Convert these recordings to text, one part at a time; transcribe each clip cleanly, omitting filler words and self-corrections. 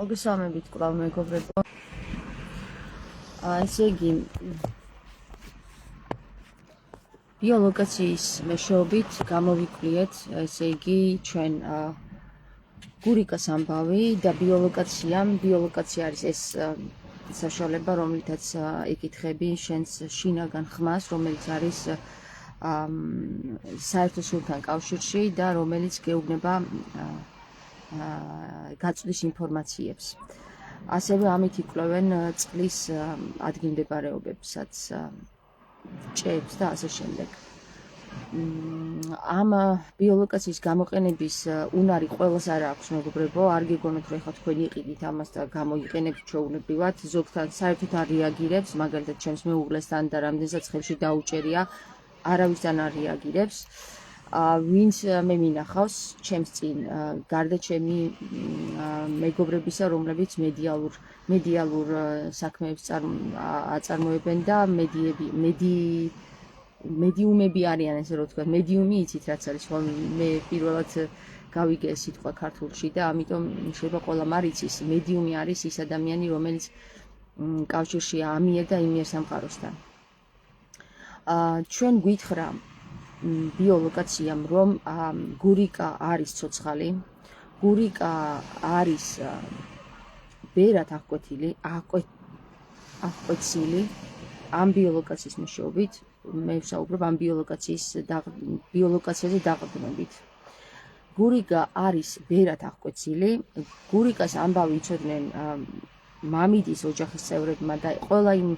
მოგესალმებით კვლავ მეგობრებო. ესე იგი ბიოლოგიის მეშვეობით გამოვიკვლიეთ, ესე იგი ჩვენ გურიკას ამბავი და ბიოლოგია არის ეს საშუალება, რომლითაც იკითხები შენს შინაგან ხმას, რომელიც არის საერთო სულთან კავშირში და რომელიც გეუბნება გაწვდის ინფორმაციებს. ასევე ამით იკვლევენ წყლის ადგილმდებარეობებსაც, ჭეებს და ასე შემდეგ. ამ ბიოლოგიის გამოყენების უნარი ყველას არ აქვს, მეგობრებო, არ გეგონოთ რომ ეხლა თქვენ იყიდით ამას და გამოიყენებთ ჩვეულებრივად, ზოგთან საერთოდ არ რეაგირებს, მაგალითად ჩემს მეუღლესთან და რამდენსაც ხელში დაუჭერია, არავისთან არ რეაგირებს. ვინც მე მინახავს ჩემს წინ გარდა ჩემი მეგობრებისა, რომლებიც მედიალურ საქმეებს აწარმოებენ და მედიუმები არიან, ესე რომ ვთქვათ, მედიუმი იცით რაც არის, ხო მე პირველად გავიგე ეს სიტყვა ქართულში და ამიტომ შეიძლება ყველა მარიცის, მედიუმი არის ის ადამიანი, რომელიც კავშირშია ამიერ და იმიერ სამყაროსთან. ჩვენ გვითხრა ბიოლოგიამ, რომ გურიკა არის ცოცხალი, გურიკა არის ბერად აღკვეცილი ამ ბიოლოგიის მეშვეობით, მე ვსაუბრობ ამ ბიოლოგიაზე დაყრდნობით. გურიკა არის ბერად აღკვეცილი, გურიკას ამბავი იცოდნენ მამიდის ოჯახის წევრებმა და ყველა იმ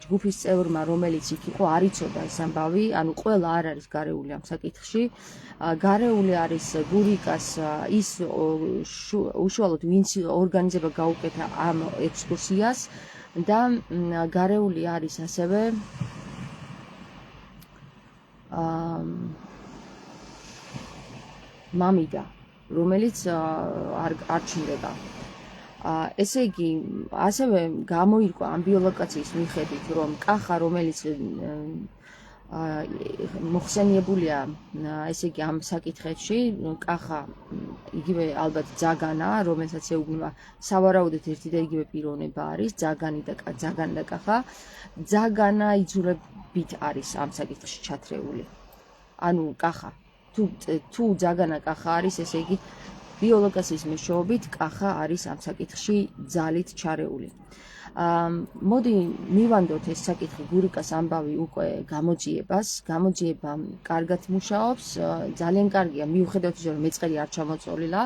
ჯგუფის წევრმა, რომელიც იქ იყო, არ იცოდა ეს ამბავი, ანუ ყველა არ არის გარეული ამ საკითხში. გარეული არის გურიკას ის უშუალოდ ვინც ორგანიზება გაუკეთა ამ ექსკურსიას და გარეული არის ასევე მამიდა, რომელიც არ ჩნდება. ესე იგი, ასევე გამოირკვა ამ ბიოლოგიის მიხედვით, რომ კახა, რომელიც მოხსენიებულია, ესე იგი ამ საკითხებში, კახა იგივე ალბათ ძაგანა, რომელსაც ეუბნება სავარაუდოდ ერთი და იგივე პიროვნება არის, ძაგანი და კახა. ძაგანა იძულებით არის ამ საკითხში ჩათრეული. ანუ კახა, თუ ძაგანა კახა არის, ესე იგი ბიოლოგიის მეშვეობით კახა არის ამ საკითხში ძალით ჩარეული. მოდი მივანდოთ ეს საკითხი გურიკას ამბავი უკვე გამოძიება კარგად მუშაობს, ძალიან კარგია, მიუხედავად იმისა, რომ მეწყერი არ ჩამოწოლილა,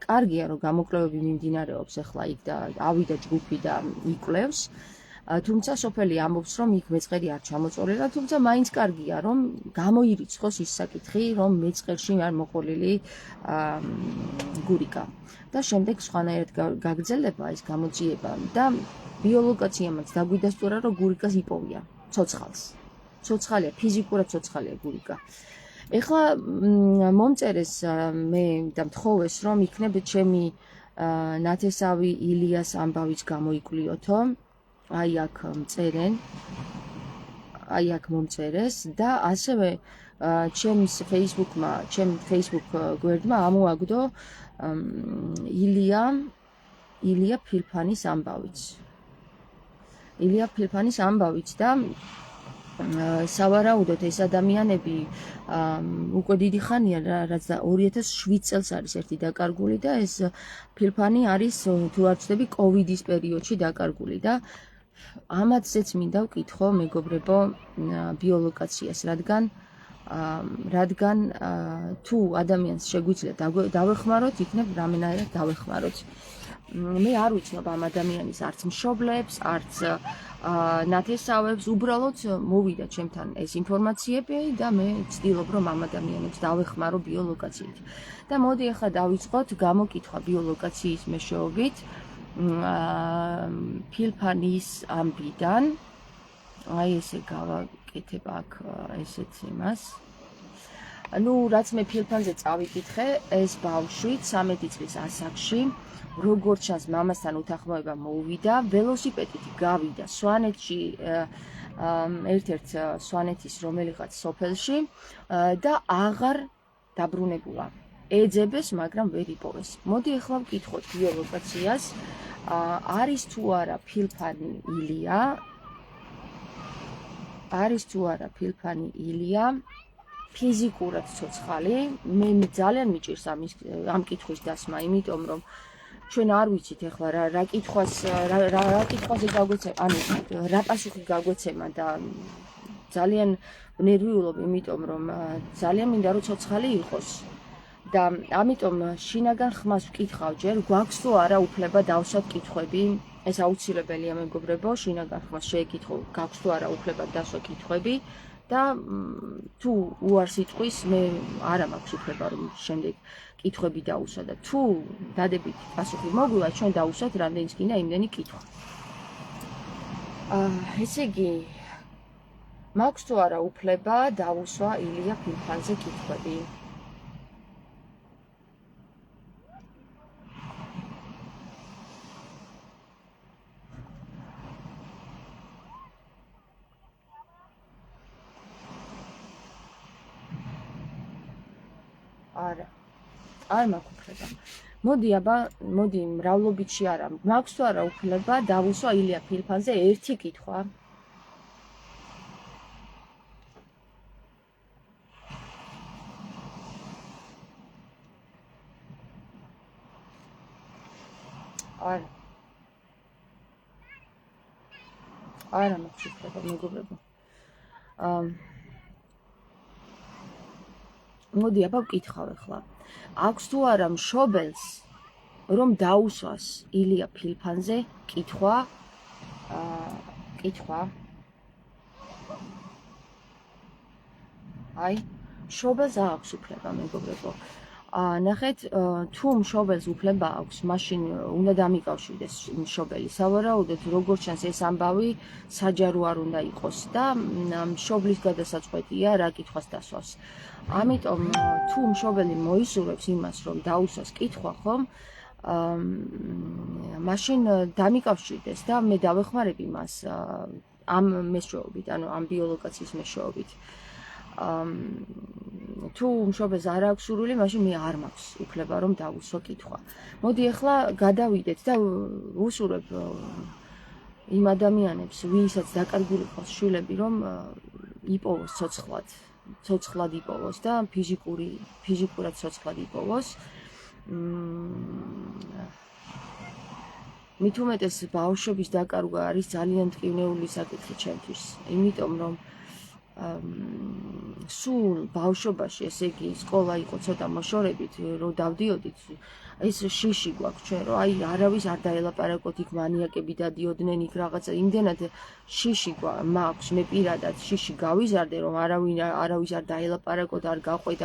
კარგია, რომ გამოკვლევები მიმდინარეობს ახლა იქ და ავიდა ჯგუფი და იკვლევს. თუმცა სოფელი ამბობს, რომ იქ მეწყერი არ ჩამოწოლილა, თუმცა მაინც კარგია, რომ გამოირიცხოს ის საკითხი, რომ მეწყერში არ მოყოლილი გურიკა. და შემდეგ სხვანაირად გაგრძელდება ეს გამოძიება და ბიოლოგიამაც დაგვიდასტურა, რომ გურიკას იპოვია ცოცხალს. ცოცხალია, ფიზიკურად ცოცხალია გურიკა. ეხლა მომწერეს მე და მთხოვეს, რომ იქნებ ჩემი ნათესავი ილიას ამბავიც გამოიკვლიოთო. აი აქ მწერენ, აი აქ მომწერეს და ასევე ჩემ Facebook გვერდმა ამოაგდო ილია ფილფანის ამბავიც და სავარაუდოდ ეს ადამიანები უკვე დიდი ხანია, რაც 2007 წელს არის ერთი დაკარგული და ეს ფილფანი არის, თუ არ ვცდები, კოვიდის პერიოდში დაკარგული და ამათზეც მინდა ვკითხო, მეგობრებო, ბიოლოგიას, რადგან თუ ადამიანს შეგვიძლია დავეხმაროთ, იქნებ რამენაირად დავეხმაროთ. მე არ ვიცნობ ამ ადამიანის არც მშობლებს, არც ნათესავებს, უბრალოდ მოვიდა ჩემთან ეს ინფორმაციები და მე ვცდილობ, რომ ამ ადამიანებს დავეხმარო ბიოლოგიით. და მოდი ახლა დავიწყოთ გამოკითხვა ბიოლოგიის მეშვეობით ფილფანის ამბიდან. აი ესე გავაკეთებ აქ ესეც იმას. ну, რაც მე ფილფანზე წავიკითხე, ეს ბავშვი 13 წლის ასაკში, როგორც ჩანს, მამასთან უთანხმოება მოუვიდა, ველოსიპედით გავიდა სვანეთში, ერთ-ერთ სვანეთის რომელიღაც სოფელში და აღარ დაბრუნებულა. ეძებეს, მაგრამ ვერ იპოვეს. მოდი ახლა ვკითხოთ გეოლოკაციას. არის თუ არა ფილფანი ილია? არის თუ არა ფილფანი ილია? ფიზიკურად ცოცხალი? მე ძალიან მიჭირს ამ კითხვის დასმა, იმიტომ რომ ჩვენ არ ვიცით ახლა რა კითხვაზე გაგვეცემა, ანუ რა პასუხი გაგვეცემა და ძალიან ნერვიულობ, იმიტომ რომ ძალიან მინდა რომ ცოცხალი იყოს. და ამიტომ შინაგან ხმას ვკითხავ ჯერ, გვაქვს თუ არა უფლება დავსვათ კითხვები, ეს აუცილებელია მეგობრებო, შინაგან ხმას შეეკითხო, გაქვს თუ არა უფლება დასვა კითხვები და თუ უარს იტყვის, მე არა მაქვს უფლება რომ შემდეგ კითხვები დაუსვა და თუ დადებით პასუხი მოგვივა, ჩვენ დაუსვათ რამდენიც გინდა იმდენი კითხვა. ესე იგი, მაქვს თუ არა უფლება დავუსვა ილია ფილფანზე კითხვები? არა. არ მაქვს უფლება. მოდი მრავლობითში არა. მაქვს თუ არა უფლება დავუსვა ილია ფილფანზე ერთი კითხვა? არა მაქვს უფლება, მეგობრებო. მოდი აბა ვკითხავ ახლა. აქვს თუ არა მშობელს რომ დაუსვას ილია ფილფანზე კითხვა? აი, მშობელს აქვს უფლება, მეგობრებო. ნახეთ, თუ მშობელს უფლება აქვს, მაშინ უნდა დამიკავშირდეს მშობელი. სავარაუდოდ, როგორც ჩანს, ეს ამბავი საჯარო არ უნდა იყოს და მშობლის გადასაწყვეტია რა კითხვას დასვავს. ამიტომ თუ მშობელი მოისურვებს იმას, რომ დაუსვას კითხვა, ხომ? მაშინ დამიკავშირდეს და მე დავეხმარებ იმას ამ მეშვეობით, ანუ ამ ბიოლოკაციის მეშვეობით. თუ მშობელს არ აქვს სურვილი, მაშინ მე არ მაქვს უფლება რომ დავუსვა კითხვა. მოდი ახლა გადავიდეთ და ვუსურვებ იმ ადამიანებს, ვისაც დაკარგული ყავს შვილები, რომ იპოვოს ცოცხლად იპოვოს და ფიზიკურად ცოცხლად იპოვოს. მით უმეტეს ბავშვების დაკარგვა არის ძალიან ტკივნეული საკითხი ჩემთვის, იმიტომ რომ სულ ბავშვობაში, ესე იგი, სკოლა იყო ცოტა მოშორებით, რომ დავდიოდით, ეს შიში გვაქვს ჩვენ, რომ აი არავის არ დაელაპარაკოთ, იქ მანიაკები დადიოდნენ, იქ რაღაცა, იმდენად შიში მაქვს, მე პირადად შიში გავიზარდე, რომ არავის არ დაელაპარაკოთ, არ გაყვეთ,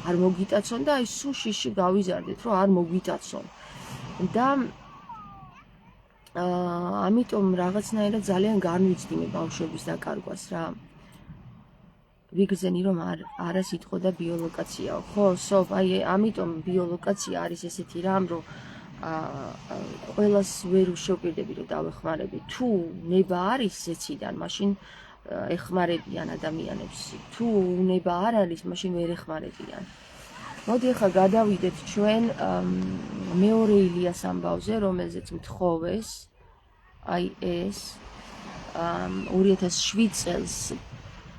არ მოგიტაცონ და აი სულ შიში გავიზარდეთ, რომ არ მოგიტაცონ. და ამიტომ რაღაცნაირად ძალიან განვიცდი მე ბავშვების დაკარგვას რა. ვიგრძენი რომ არა სიტყვა და ბიოლოკაციაო. ხო, სოფ, აი ამიტომ ბიოლოკაცია არის ესეთი რამ, რომ ყველას ვერ შევპირდები რომ დავეხმარები. თუ ნება არის ზეციდან, მაშინ ეხმარებიან ადამიანებს. თუ ნება არ არის, მაშინ ვერ ეხმარებიან. მოდი ახლა გადავიდეთ ჩვენ მეორე ილიას ამბავზე, რომელზეც მთხოვეს, აი ეს 2007 წელს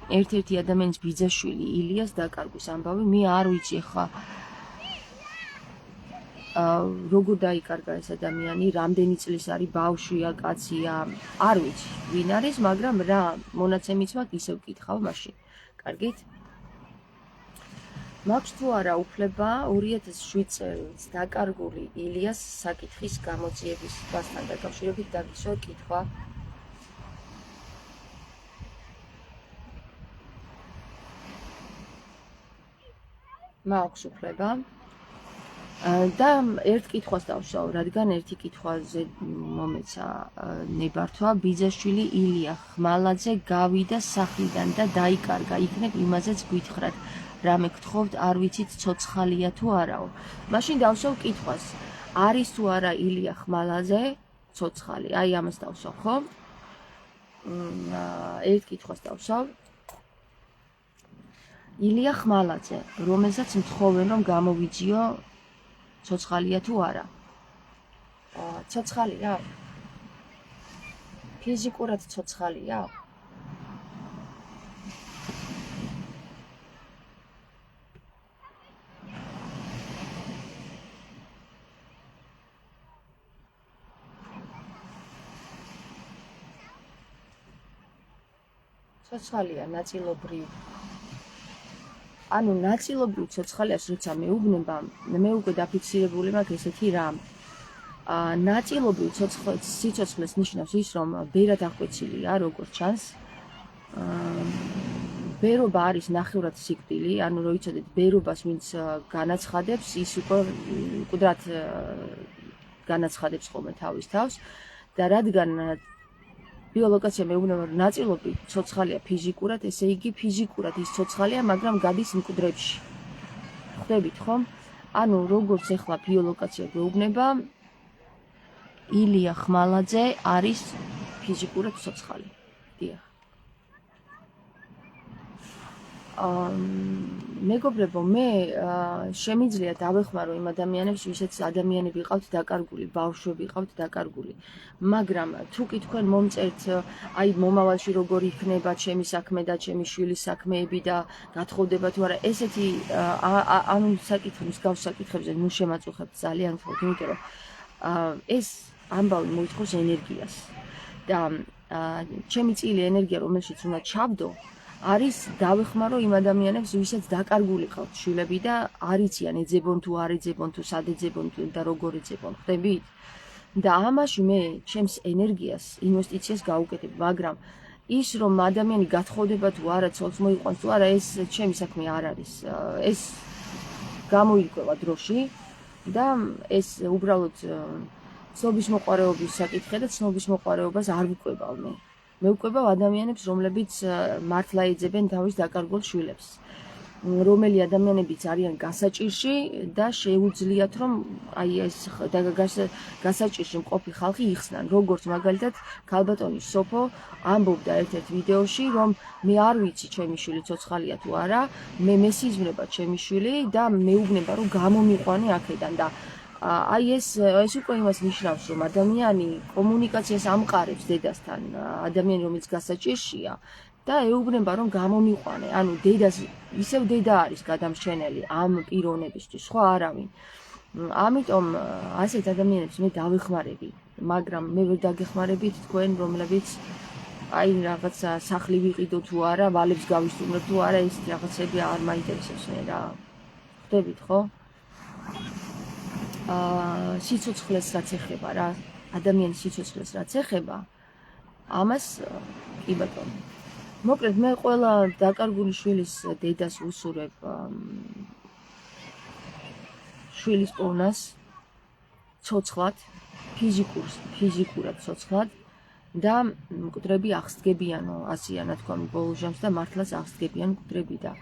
ერთ-ერთი ადამიანის ბიძაშვილი ილიას დაკარგვის ამბავი. მე არ ვიცი ახლა როგორ დაიკარგა ეს ადამიანი, რამდენი წლის არის, ბავშვია, კაცია, არ ვიცი ვინ არის, მაგრამ რა მონაცემიც მაქვს, ისევ ვკითხავ მაშინ. კარგით? მაქვს თუ არა უფლება 2007 წელს დაკარგული ილიას საკითხის გამოძიების დასთან დაკავშირებით დაგისვა კითხვა? მაქვს უფლება და ერთ კითხვას დავსვავ, რადგან ერთი კითხვაზე მომეცა ნებართვა. ბიძაშვილი ილია ხმალაძე გავიდა სახლიდან და დაიკარგა, იქნებ იმაზეც გვითხრათ, რამე გთხოვთ, არ ვიცით ცოცხალია თუ არაო. მაშინ დავსვავ კითხვას, არის თუ არა ილია ხმალაძე ცოცხალი? აი ამას დავსვავ, ხო? ერთ კითხვას დავსვავ. ილია ხმალაძე, რომელსაც მთხოვენ რომ გამოვიძიო ცოცხალია თუ არა. ცოცხალია? ფიზიკურად ცოცხალია? ცოცხალია ნაწილობრივ. ანუ ნაწილობრივ ცოცხალიას როცა მეუბნება, მე უკვე დაფიქსირებული მაქვს ესეთი რამ. ნაწილობრივ სიცოცხლეს ნიშნავს ის, რომ ბერად აღკვეცილია, როგორც ჩანს. ბერობა არის ნახევრად სიკვდილი, ანუ რო იცოდეთ, ბერობას ვინც განაცხადებს, ის უკვე მკვდრად განაცხადებს ხოლმე თავის თავს და რადგან ბიოლოგია მეუბნება, რომ ნაწილობრივ ცოცხალია ფიზიკურად, ესე იგი ფიზიკურად ის ცოცხალია, მაგრამ გადის მკვდრებში. ხვდებით ხომ? ანუ როგორც ახლა ბიოლოგია მეუბნება, ილია ხმალაძე არის ფიზიკურად ცოცხალი. დიახ. მეგობრებო, მე შემიძლია დავეხმარო იმ ადამიანებს, ვისაც ადამიანები ყავთ დაკარგული, ბავშვები ყავთ დაკარგული. მაგრამ თუ კი თქვენ მომწერთ, აი მომავალში როგორ იქნება ჩემი საქმე და ჩემი შვილის საქმეები და გათხოვდება თუ არა, ესეთი ამ მსგავს საკითხებზე ნუ შემაწუხებთ ძალიან თქო, იმიტომ რომ ეს ამბავი მოითხოვს ენერგიას და ჩემი წილი ენერგია, რომელშიც უნდა ჩავდო, არის დავეხმარო იმ ადამიანებს, ვისაც დაკარგული ყავთ შვილები და არ იციან ეძებონ თუ არ ეძებონ თუ სად ეძებონ და როგორ ეძებონ, ხვდებით? და ამაში მე ჩემს ენერგიას, ინვესტიციას გავუკეთებ, მაგრამ ის რომ ადამიანი გათხოვდება თუ არა, ცოლს მოიყვანს თუ არა, ეს ჩემი საქმე არ არის. ეს გამოირკვევა დროში და ეს უბრალოდ ცნობის მოყვარეობის საკითხია და ცნობის მოყვარეობას არ ვუკვებავ მე. მე ვუკვებავ ადამიანებს, რომლებიც მართლა ეძებენ თავის დაკარგულ შვილებს. რომელი ადამიანებიც არიან გასაჭირში და შეუძლიათ რომ აი ეს გასაჭირში მყოფი ხალხი იხსნან. როგორც მაგალითად ქალბატონი სოფო ამბობდა ერთ-ერთ ვიდეოში, რომ მე არ ვიცი ჩემი შვილი ცოცხალია თუ არა, მე მესიზმრება ჩემი შვილი და მეუბნება რომ გამომიყვანე აქედან და აი ეს უკვე იმას ნიშნავს, რომ ადამიანი კომუნიკაციას ამყარებს დედასთან, ადამიანი რომელიც გასაჭირშია და ეუბნება რომ გამომიყვანე, ანუ დედას ისევ დედა არის გადამრჩენელი ამ პიროვნებისთვის, სხვა არავინ. ამიტომ ასეთ ადამიანებს მე დავეხმარები, მაგრამ მე ვერ დაგეხმარებით თქვენ, რომლებიც აი რაღაცა სახლი ვიყიდო თუ არა, ვალებს გავისტუმრებ თუ არა, ეს რაღაცები არ მაინტერესებს მე რა. ხვდებით ხო? სიცოცხლეს რაც ეხება რა, ადამიანის სიცოცხლეს რაც ეხება, ამას კი ბატონო. მოკლედ მე ყველა დაკარგული შვილის დედას ვუსურებ შვილის პოვნას ცოცხლად, ფიზიკურად ცოცხლად და მკვდრები აღსდგებიანო, ასეა ნათქვამი ბოლო ჟამს და მართლაც აღსდგებიან მკვდრები და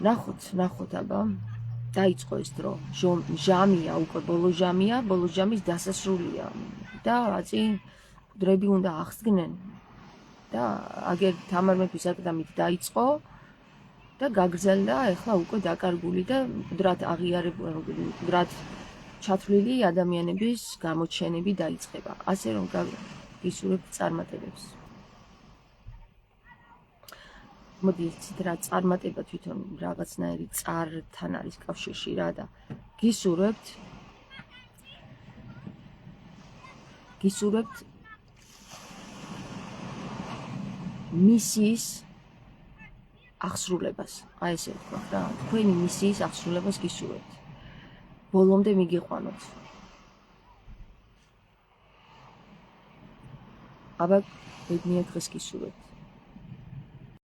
ნახოთ აბა. დაიწყო ეს დრო, ჟამია უკვე ბოლო ჟამია, ბოლო ჟამის დასასრულია და აწინ მკვდრები უნდა აღსდგნენ და აგერ თამარ მეფის აკლდამით დაიწყო და გაგრძელდა ახლა უკვე დაკარგული და მკვდრად აღიარებული, მკვდრად ჩათვლილი ადამიანების გამოჩენები დაიწყება. ასე რომ გისურვებთ წარმატებებს. მოდი იცით რა, წარმატება თვითონ რაღაცნაირი წართან არის კავშირში რა და გისურვებთ მისიის აღსრულებას. აი ესე ვთქვა რა, თქვენი მისიის აღსრულებას გისურვებთ. ბოლომდე მიგიყვანოთ. აბა ბედნიერ დღეს გისურვებთ.